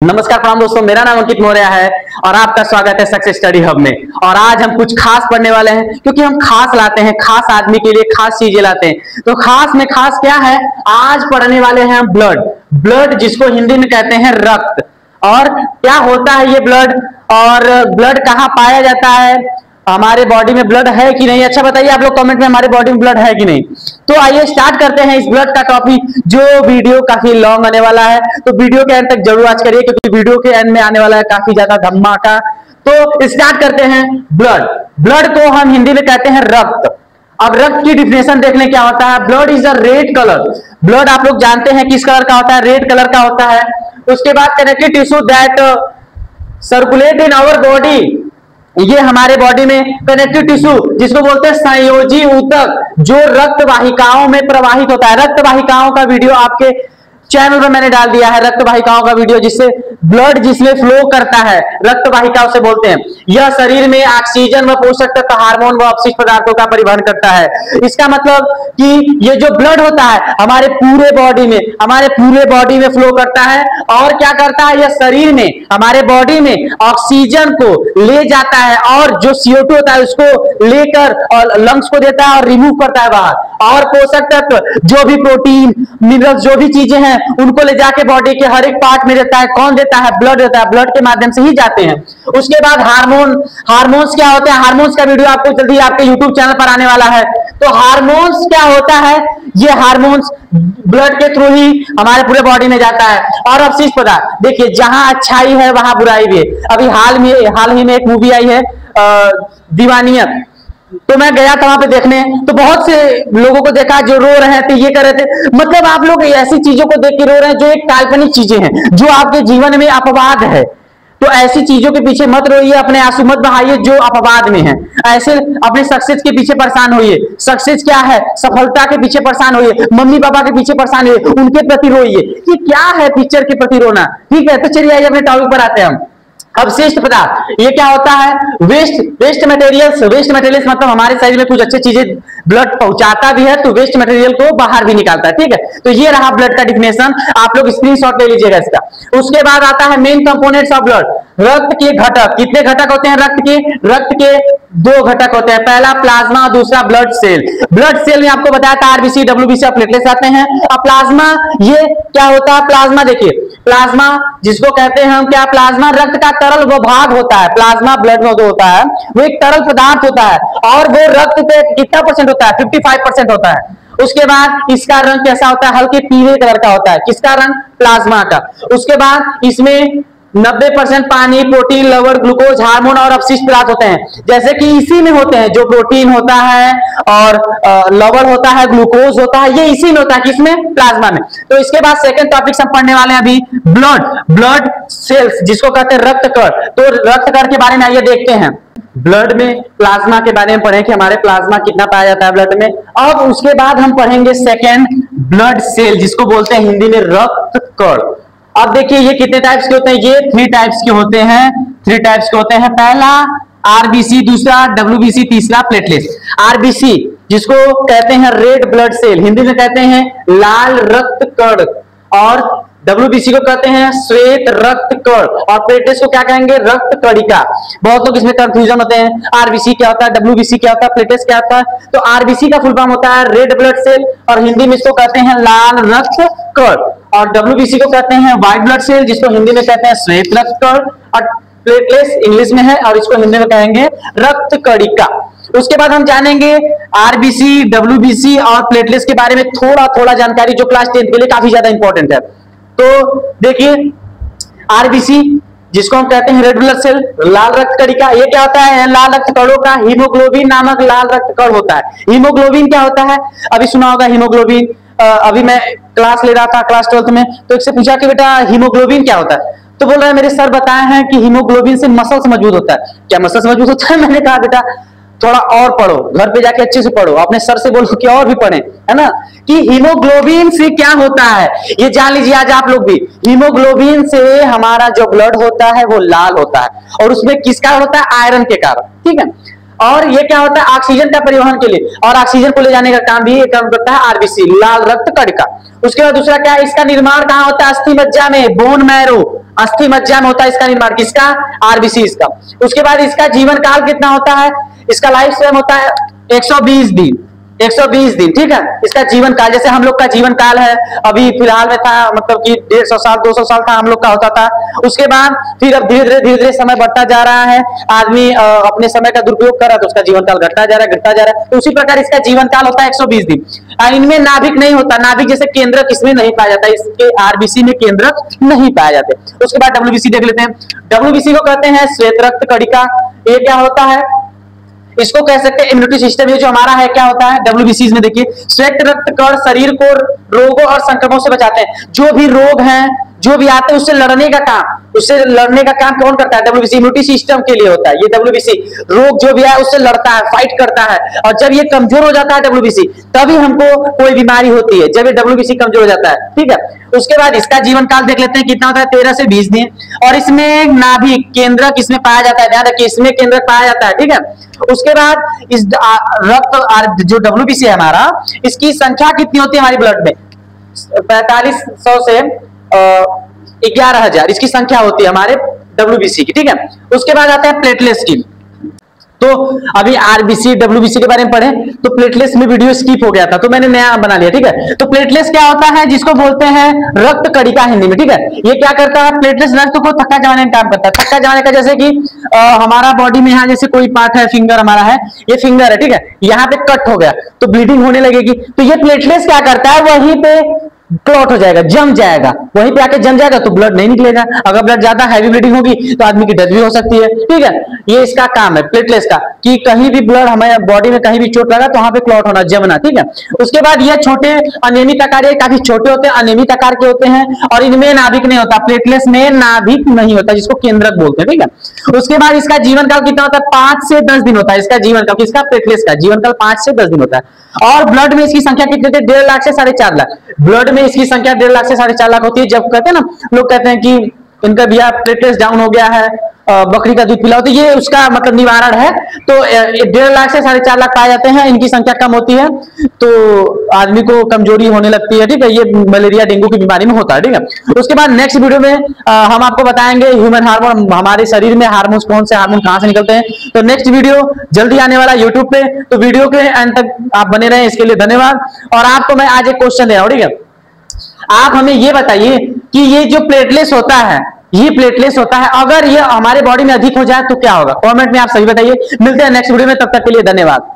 नमस्कार प्रणाम दोस्तों, मेरा नाम अंकित मौर्य है और आपका स्वागत है सक्सेस स्टडी हब में। और आज हम कुछ खास पढ़ने वाले हैं, क्योंकि हम खास लाते हैं, खास आदमी के लिए खास चीजें लाते हैं। तो खास में खास क्या है, आज पढ़ने वाले हैं हम ब्लड जिसको हिंदी में कहते हैं रक्त। और क्या होता है ये ब्लड, और ब्लड कहाँ पाया जाता है, हमारे बॉडी में ब्लड है कि नहीं। अच्छा बताइए आप लोग कमेंट में, हमारे बॉडी में ब्लड है कि नहीं। तो आइए स्टार्ट करते हैं इस ब्लड का टॉपिक, जो वीडियो काफी लॉन्ग आने वाला है। तो वीडियो के एंड तक जरूर वॉच करिए, क्योंकि वीडियो के एंड में आने वाला है काफी ज्यादा धमाका। तो स्टार्ट करते हैं। ब्लड को हम हिंदी में कहते हैं रक्त। अब रक्त की डिफिनेशन देख लें क्या होता है। Blood is a red colour. Blood आप लोग जानते हैं किस कलर का होता है, रेड कलर का होता है। उसके बाद connective tissue that circulate in our body, ये हमारे बॉडी में कनेक्टिव टिश्यू जिसको बोलते हैं संयोजी ऊतक, जो रक्त वाहिकाओं में प्रवाहित होता है। रक्त वाहिकाओं का वीडियो आपके चैनल पर मैंने डाल दिया है, रक्त वाहिकाओं का वीडियो, जिससे ब्लड जिसमें फ्लो करता है, रक्त वाहिकाओं से बोलते हैं। यह शरीर में ऑक्सीजन व पोषक तत्व, हार्मोन व अपशिष्ट पदार्थों का परिवहन करता है। इसका मतलब कि ये जो ब्लड होता है हमारे पूरे बॉडी में फ्लो करता है। और क्या करता है, यह शरीर में, हमारे बॉडी में ऑक्सीजन को ले जाता है, और जो CO2 होता है उसको लेकर और लंग्स को देता है और रिमूव करता है बाहर। और पोषक तत्व, जो भी प्रोटीन, मिनरल्स, जो भी चीजें हैं, उनको ले जाके बॉडी के हर एक पार्ट में देता है। कौन देता है, ब्लड देता है। ब्लड के माध्यम से ही जाते हैं। उसके बाद हार्मोन्स क्या होते हैं, हार्मोन्स का वीडियो आपको जल्दी आपके यूट्यूब चैनल पर आने वाला है। तो हार्मोन्स क्या होता है, ये हार्मोन्स ब्लड के थ्रू ही हमारे पूरे बॉडी में जाता है। और अपशिष्ट पदार्थ, देखिए जहां अच्छाई है वहां बुराई भी है। अभी हाल ही में एक मूवी आई है दीवानियत, तो मैं गया था वहां पे देखने, तो बहुत से लोगों को देखा जो रो रहे थे, ये कर रहे थे। मतलब आप लोग ऐसी चीजों को देख के रो रहे हैं जो एक काल्पनिक चीजें हैं, जो आपके जीवन में अपवाद है। तो ऐसी चीजों के पीछे मत रोइए, अपने आंसू मत बहाइए जो अपवाद में है। ऐसे अपने सक्सेस के पीछे परेशान होइए। सक्सेस क्या है, सफलता के पीछे परेशान होइए, मम्मी पापा के पीछे परेशान होइए, उनके प्रति रोइए। ये क्या है पिक्चर के प्रति रोना। ठीक है, तो चलिए आइए अपने टॉपिक पर आते हैं हम। अवशिष्ट पदार्थ, ये क्या होता है, वेस्ट मटेरियल्स मतलब हमारे शरीर में कुछ अच्छी चीजें ब्लड पहुंचाता भी है, तो वेस्ट मटेरियल को बाहर भी निकालता है। ठीक है, तो ये रहा ब्लड का डिफिनेशन, आप लोग स्क्रीनशॉट ले लीजिएगा इसका। उसके बाद आता है मेन कंपोनेंट्स ऑफ ब्लड, रक्त के घटक। कितने घटक होते हैं रक्त के 2 घटक होते हैं, पहला प्लाज्मा और दूसरा ब्लड सेल। ब्लड सेल में आपको बताया था RBC, WBC और प्लेटलेट्स आते हैं। अब प्लाज्मा, ये क्या होता है, प्लाज्मा देखिए, प्लाज्मा जिसको कहते हैं हम क्या, प्लाज्मा रक्त का तरल वो भाग होता है। प्लाज्मा ब्लड में जो होता है वो एक तरल पदार्थ होता है, और वो रक्त पे कितना परसेंट होता है, 55% होता है। उसके बाद इसका रंग कैसा होता है, हल्के पीले कलर का होता है। किसका रंग, प्लाज्मा का। उसके बाद इसमें 90% पानी, प्रोटीन, लवण, ग्लूकोज, हार्मोन और अपशिष्ट पदार्थ होते हैं। जैसे कि इसी में होते हैं, जो प्रोटीन होता है और लवण होता है, ग्लूकोज होता है, ये इसी में होता है, किसमें, प्लाज्मा में। तो इसके बाद सेकंड टॉपिक हम पढ़ने वाले हैं अभी, ब्लड सेल्स जिसको कहते हैं रक्त कण। तो रक्त कण के बारे में आइए देखते हैं। ब्लड में प्लाज्मा के बारे में पढ़ें कि हमारे प्लाज्मा कितना पाया जाता है ब्लड में। अब उसके बाद हम पढ़ेंगे सेकेंड, ब्लड सेल जिसको बोलते हैं हिंदी में रक्त कण। अब देखिए ये कितने टाइप्स के होते हैं, ये 3 टाइप्स के होते हैं। 3 टाइप्स के होते हैं, पहला RBC, दूसरा WBC, तीसरा प्लेटलेट्स। RBC जिसको कहते हैं रेड ब्लड सेल, हिंदी में कहते हैं लाल रक्त कण, और WBC को कहते हैं श्वेत रक्त कण, और प्लेटलेट्स को क्या कहेंगे, रक्त कणिका। बहुत लोग इसमें कंफ्यूजन होते हैं, RBC क्या होता है, WBC क्या होता है, प्लेटलेट्स क्या होता है। तो RBC का फुल फॉर्म होता है रेड ब्लड सेल, और हिंदी में इसको कहते हैं लाल रक्त कण। और WBC को कहते हैं व्हाइट ब्लड सेल, जिसको हिंदी में कहते हैं श्वेत रक्त कण। और प्लेटलेट्स इंग्लिश में है, और इसको हिंदी में कहेंगे रक्त कणिका। उसके बाद हम जानेंगे RBC, WBC और प्लेटलेट्स के बारे में थोड़ा जानकारी, जो क्लास 10 के लिए काफी ज्यादा इंपॉर्टेंट है। तो देखिए RBC जिसको हम कहते हैं रेड ब्लड सेल, लाल रक्त कणिका, ये क्या होता है, लाल रक्त कणों का हीमोग्लोबिन नामक लाल रक्त कण होता है। हीमोग्लोबिन क्या होता है, अभी सुना होगा हीमोग्लोबिन। अभी मैं क्लास ले रहा था क्लास 12th में, तो एक से पूछा कि बेटा हीमोग्लोबिन क्या होता है, तो बोल रहा है मेरे सर बताए हैं कि हीमोग्लोबिन से मसल्स मजबूत होता है। क्या मसल्स मजबूत होता है, मैंने कहा बेटा थोड़ा और पढ़ो, घर पे जाके अच्छे से पढ़ो, अपने सर से बोलो कि और भी पढ़े, है ना, कि हीमोग्लोबिन से क्या होता है ये जान लीजिए आज आप लोग भी। हीमोग्लोबिन से हमारा जो ब्लड होता है वो लाल होता है, और उसमें किसका होता है, आयरन के कारण। ठीक है, और ये क्या होता है, ऑक्सीजन का परिवहन के लिए, और ऑक्सीजन को ले जाने का काम भी ये काम करता है आरबीसी, लाल रक्त कणिका। उसके बाद दूसरा क्या है, इसका निर्माण कहाँ होता है, अस्थि मज्जा में, बोन मैरो, अस्थि मज्जा में होता है इसका निर्माण, किसका, आरबीसी का। उसके बाद इसका जीवन काल कितना होता है, इसका लाइफ टाइम होता है 120 दिन, 120 दिन, ठीक है। इसका जीवन काल, जैसे हम लोग का जीवन काल है अभी फिलहाल में था, मतलब कि 150 साल 200 साल था हम लोग का होता था। उसके बाद फिर अब धीरे धीरे समय बढ़ता जा रहा है, आदमी अपने समय का दुरुपयोग कर रहा है तो उसका जीवन काल घटता जा रहा है, घटता जा रहा है। तो उसी प्रकार इसका जीवन काल होता है 120 दिन। इनमें नाभिक नहीं होता, नाभिक जैसे केंद्रक इसमें नहीं पाया जाता, इसके आरबीसी में केंद्रक नहीं पाया जाते। उसके बाद डब्ल्यूबीसी देख लेते हैं। डब्ल्यूबीसी को कहते हैं श्वेत रक्त कणिका। ये क्या होता है, इसको कह सकते हैं इम्यूनिटी सिस्टम। ये जो हमारा है क्या होता है डब्ल्यूबीसी में, देखिए श्वेत रक्त कण शरीर को रोगों और संक्रमणों से बचाते हैं। जो भी रोग हैं, जो भी आते हैं उससे लड़ने का काम, उससे लड़ने का काम कौन करता है, डब्ल्यूबीसी इम्यूनिटी सिस्टम के लिए होता है। ये डब्ल्यूबीसी रोग जो भी है उससे लड़ता है, फाइट करता है, और जब ये कमजोर हो जाता है डब्ल्यूबीसी, तभी हमको कोई बीमारी होती है, जब ये डब्ल्यूबीसी कमजोर हो जाता है, ठीक है। उसके बाद इसका जीवन काल देख लेते हैं कितना होता है, 13 से 20 दिन। और इसमें नाभिक केंद्रक इसमें पाया जाता है, ध्यान रखिए इसमें केंद्रक पाया जाता है, ठीक है। उसके बाद इस रक्त जो डब्ल्यूबीसी है हमारा, इसकी संख्या कितनी होती है हमारी ब्लड में, 4500 से 11,000 इसकी संख्या होती है हमारे डब्ल्यूबीसी की, ठीक है। उसके बाद आता है प्लेटलेट्स की। तो अभी आरबीसी डब्ल्यूबीसी के बारे में पढ़े, तो प्लेटलेट्स में वीडियो स्किप हो गया था तो मैंने नया बना लिया, ठीक है। तो प्लेटलेट्स क्या होता है, जिसको बोलते हैं रक्त कणिका हिंदी में, ठीक है। ये क्या करता है, प्लेटलेट्स रक्त को थक्का जमाने का काम करता है। थक्का जमाने का, जैसे कि हमारा बॉडी में यहाँ जैसे कोई पार्ट है, फिंगर हमारा है, ये फिंगर है, ठीक है, यहाँ पे कट हो गया तो ब्लीडिंग होने लगेगी, तो ये प्लेटलेट्स क्या करता है, वहीं पे क्लॉट हो जाएगा, जम जाएगा, वहीं पे आके जम जाएगा तो ब्लड नहीं निकलेगा। अगर ब्लड ज्यादा हैवी ब्लीडिंग होगी तो आदमी की डेथ भी हो सकती है, ठीक है। ये इसका काम है प्लेटलेट्स का, कि कहीं भी ब्लड हमारे बॉडी में कहीं भी चोट लगा तो वहां पे क्लॉट होना, जमना, ठीक है। उसके बाद ये छोटे अनियमित आकार, ये काफी छोटे होते हैं, अनियमित आकार के होते हैं, और इनमें नाभिक नहीं होता, प्लेटलेट्स में नाभिक नहीं होता, जिसको केंद्रक बोलते हैं, ठीक है। उसके बाद इसका जीवन काल कितना होता है, 5 से 10 दिन होता है इसका जीवन काल, किसका, प्लेटलेट्स का जीवन काल 5 से 10 दिन होता है। और ब्लड में इसकी संख्या कितनी होती है, 1.5 लाख से 4.5 लाख, ब्लड में इसकी संख्या 1.5 लाख से 4.5 लाख होती है। जब कहते हैं ना, लोग कहते हैं कि इनका भैया प्लेटलेट्स डाउन हो गया है, बकरी का दूध पिलाओ, तो ये उसका मतलब निवारण है। तो 1.5 लाख से 4.5 लाख पाए जाते हैं, इनकी संख्या कम होती है तो आदमी को कमजोरी होने लगती है, ठीक है। ये मलेरिया डेंगू की बीमारी में होता है, ठीक है। उसके बाद नेक्स्ट वीडियो में हम आपको बताएंगे ह्यूमन हार्मोन, हमारे शरीर में हार्मोन कौन से हार्मोन कहां से निकलते हैं। तो नेक्स्ट वीडियो जल्दी आने वाला यूट्यूब पे, तो वीडियो के एंड तक आप बने रहे, इसके लिए धन्यवाद। और आपको मैं आज एक क्वेश्चन दे रहा हूं, ठीक है। आप हमें ये बताइए कि ये जो प्लेटलेट्स होता है, ये प्लेटलेट्स होता है, अगर ये हमारे बॉडी में अधिक हो जाए तो क्या होगा, कमेंट में आप सही बताइए। मिलते हैं नेक्स्ट वीडियो में, तब तक के लिए धन्यवाद।